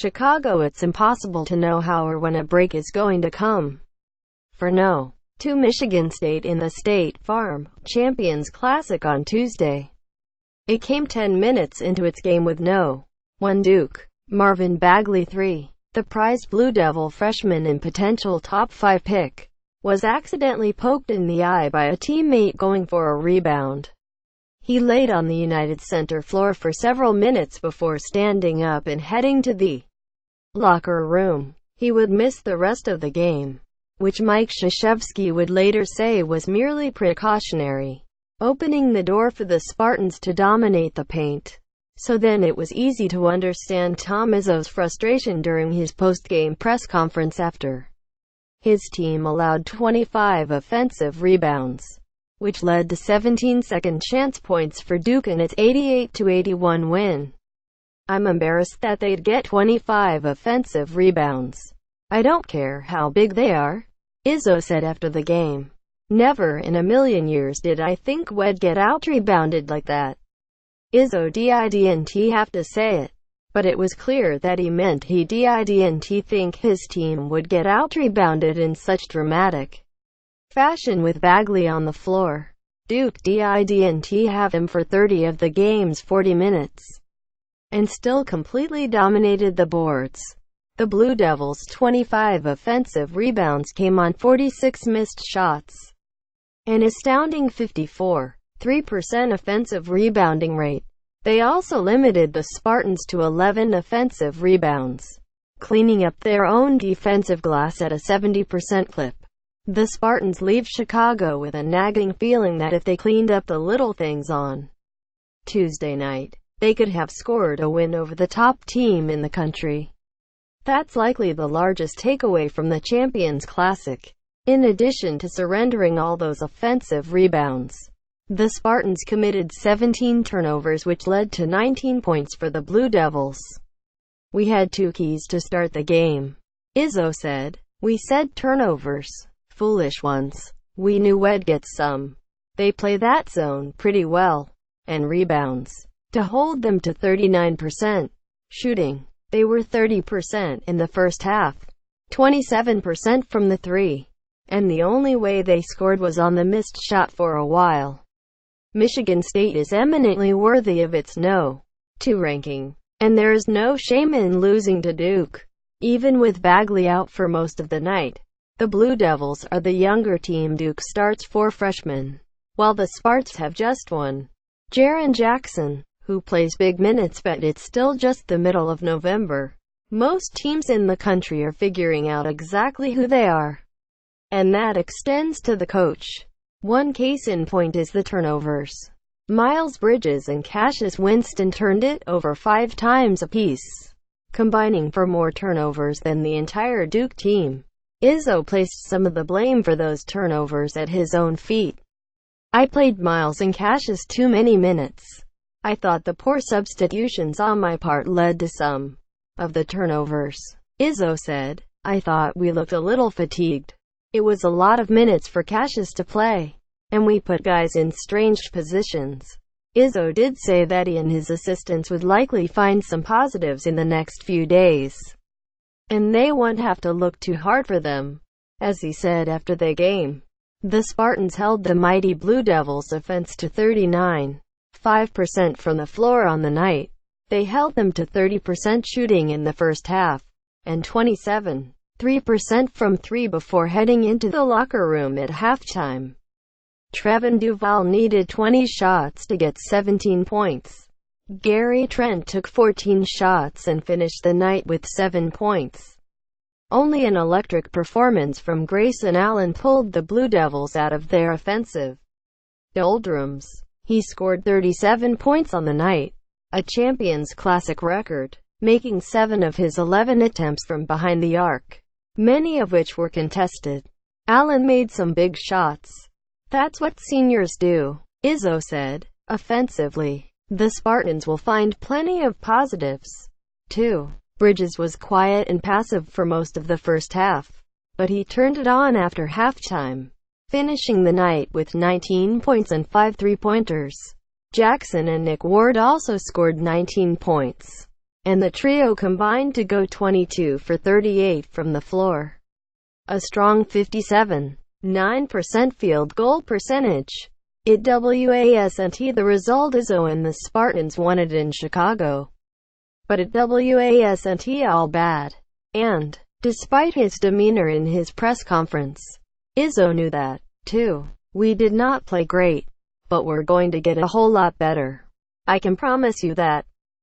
Chicago, it's impossible to know how or when a break is going to come. For no. 2 Michigan State in the State Farm Champions Classic on Tuesday. It came 10 minutes into its game with no. 1 Duke. Marvin Bagley 3. The prized Blue Devil freshman and potential top 5 pick was accidentally poked in the eye by a teammate going for a rebound. He laid on the United Center floor for several minutes before standing up and heading to the locker room. He would miss the rest of the game, which Mike Krzyzewski would later say was merely precautionary, opening the door for the Spartans to dominate the paint. So then it was easy to understand Tom Izzo's frustration during his post-game press conference after his team allowed 25 offensive rebounds, which led to 17 second chance points for Duke in its 88-81 win. "I'm embarrassed that they'd get 25 offensive rebounds. I don't care how big they are," Izzo said after the game. "Never in a million years did I think we'd get out-rebounded like that." Izzo didn't have to say it, but it was clear that he meant he didn't think his team would get out-rebounded in such dramatic fashion with Bagley on the floor. Duke didn't have him for 30 of the game's 40 minutes, and still completely dominated the boards. The Blue Devils' 25 offensive rebounds came on 46 missed shots, an astounding 54.3% offensive rebounding rate. They also limited the Spartans to 11 offensive rebounds, cleaning up their own defensive glass at a 70% clip. The Spartans leave Chicago with a nagging feeling that if they cleaned up the little things on Tuesday night, they could have scored a win over the top team in the country. That's likely the largest takeaway from the Champions Classic. In addition to surrendering all those offensive rebounds, the Spartans committed 17 turnovers, which led to 19 points for the Blue Devils. "We had 2 keys to start the game," Izzo said. "We said turnovers. Foolish ones. We knew we'd get some. They play that zone pretty well. And rebounds. To hold them to 39% shooting. They were 30% in the first half, 27% from the 3. And the only way they scored was on the missed shot for a while." Michigan State is eminently worthy of its No. 2 ranking, and there is no shame in losing to Duke. Even with Bagley out for most of the night, the Blue Devils are the younger team. Duke starts 4 freshmen, while the Sparts have just one, Jaren Jackson, who plays big minutes, but it's still just the middle of November. Most teams in the country are figuring out exactly who they are, and that extends to the coach. One case in point is the turnovers. Miles Bridges and Cassius Winston turned it over 5 times apiece, combining for more turnovers than the entire Duke team. Izzo placed some of the blame for those turnovers at his own feet. "I played Miles and Cassius too many minutes. I thought the poor substitutions on my part led to some of the turnovers," Izzo said. "I thought we looked a little fatigued. It was a lot of minutes for Cassius to play, and we put guys in strange positions." Izzo did say that he and his assistants would likely find some positives in the next few days, and they won't have to look too hard for them. As he said after the game, the Spartans held the mighty Blue Devils' offense to 39.5% from the floor on the night. They held them to 30% shooting in the first half, and 27.3% from 3 before heading into the locker room at halftime. Trevin Duval needed 20 shots to get 17 points. Gary Trent took 14 shots and finished the night with 7 points. Only an electric performance from Grayson Allen pulled the Blue Devils out of their offensive doldrums. He scored 37 points on the night, a Champions Classic record, making 7 of his 11 attempts from behind the arc, many of which were contested. Allen made some big shots. "That's what seniors do," Izzo said. Offensively, the Spartans will find plenty of positives, too. Bridges was quiet and passive for most of the first half, but he turned it on after halftime, finishing the night with 19 points and 5 three-pointers. Jackson and Nick Ward also scored 19 points, and the trio combined to go 22 for 38 from the floor, a strong 57.9% field goal percentage. It wasn't the result as when the Spartans won it in Chicago, but it wasn't all bad. And, despite his demeanor in his press conference, Izzo knew that, too. We did not play great, but we're going to get a whole lot better. I can promise you that.